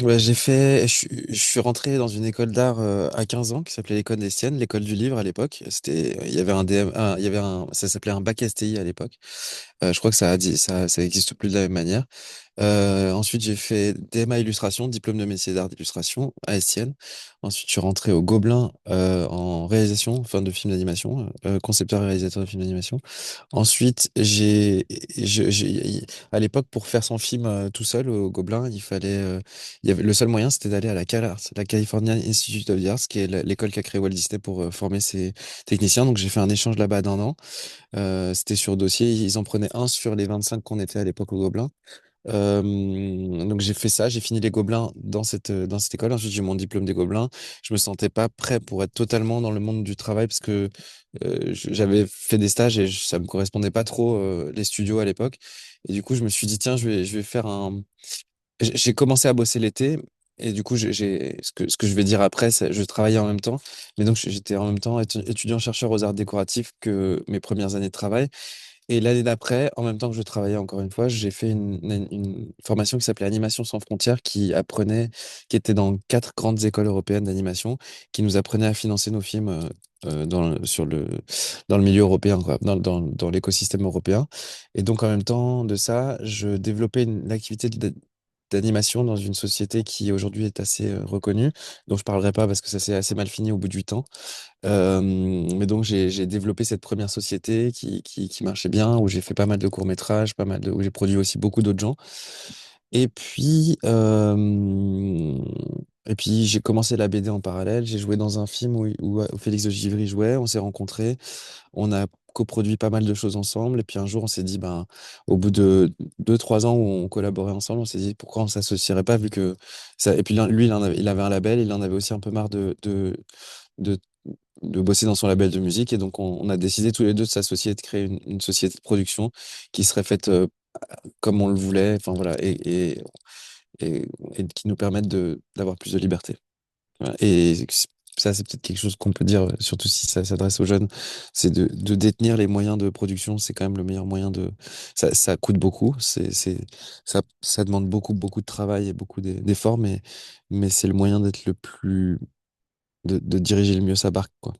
Ouais, je suis rentré dans une école d'art à 15 ans qui s'appelait l'école Estienne, l'école du livre à l'époque. Il y avait un DM, il y avait ça s'appelait un bac STI à l'époque. Je crois que ça existe plus de la même manière. Ensuite, j'ai fait DMA illustration, diplôme de métier d'art d'illustration à Estienne. Ensuite, je suis rentré au Gobelin en réalisation, enfin de films d'animation, concepteur et réalisateur de films d'animation. Ensuite, à l'époque, pour faire son film tout seul au Gobelin, le seul moyen, c'était d'aller à la CalArts, la California Institute of the Arts, qui est l'école qu'a créé Walt Disney pour former ses techniciens. Donc, j'ai fait un échange là-bas d'un an. C'était sur dossier. Ils en prenaient un sur les 25 qu'on était à l'époque au Gobelin. Donc j'ai fait ça, j'ai fini les Gobelins dans cette école. Ensuite, j'ai eu mon diplôme des Gobelins. Je me sentais pas prêt pour être totalement dans le monde du travail parce que j'avais fait des stages et ça me correspondait pas trop les studios à l'époque. Et du coup, je me suis dit tiens, je vais faire un. J'ai commencé à bosser l'été. Et du coup, ce que je vais dire après, c'est je travaillais en même temps. Mais donc, j'étais en même temps étudiant-chercheur aux arts décoratifs que mes premières années de travail. Et l'année d'après, en même temps que je travaillais encore une fois, j'ai fait une formation qui s'appelait Animation sans frontières, qui était dans 4 grandes écoles européennes d'animation, qui nous apprenait à financer nos films dans le milieu européen, quoi, dans l'écosystème européen. Et donc en même temps de ça, je développais une activité d'animation dans une société qui aujourd'hui est assez reconnue, dont je parlerai pas parce que ça s'est assez mal fini au bout de 8 ans. Mais donc j'ai développé cette première société qui marchait bien, où j'ai fait pas mal de courts-métrages, où j'ai produit aussi beaucoup d'autres gens. Et puis, j'ai commencé la BD en parallèle. J'ai joué dans un film où Félix de Givry jouait. On s'est rencontrés. On a coproduit pas mal de choses ensemble. Et puis un jour, on s'est dit, ben, au bout de 2, 3 ans où on collaborait ensemble, on s'est dit pourquoi on s'associerait pas vu que ça. Et puis lui, il avait un label. Il en avait aussi un peu marre de de bosser dans son label de musique. Et donc, on a décidé tous les deux de s'associer et de créer une société de production qui serait faite comme on le voulait, enfin voilà, et, et qui nous permette d'avoir plus de liberté. Voilà. Et ça, c'est peut-être quelque chose qu'on peut dire, surtout si ça s'adresse aux jeunes, c'est de détenir les moyens de production. C'est quand même le meilleur moyen de. Ça coûte beaucoup, ça demande beaucoup de travail et beaucoup d'efforts, mais c'est le moyen d'être le plus, de diriger le mieux sa barque, quoi.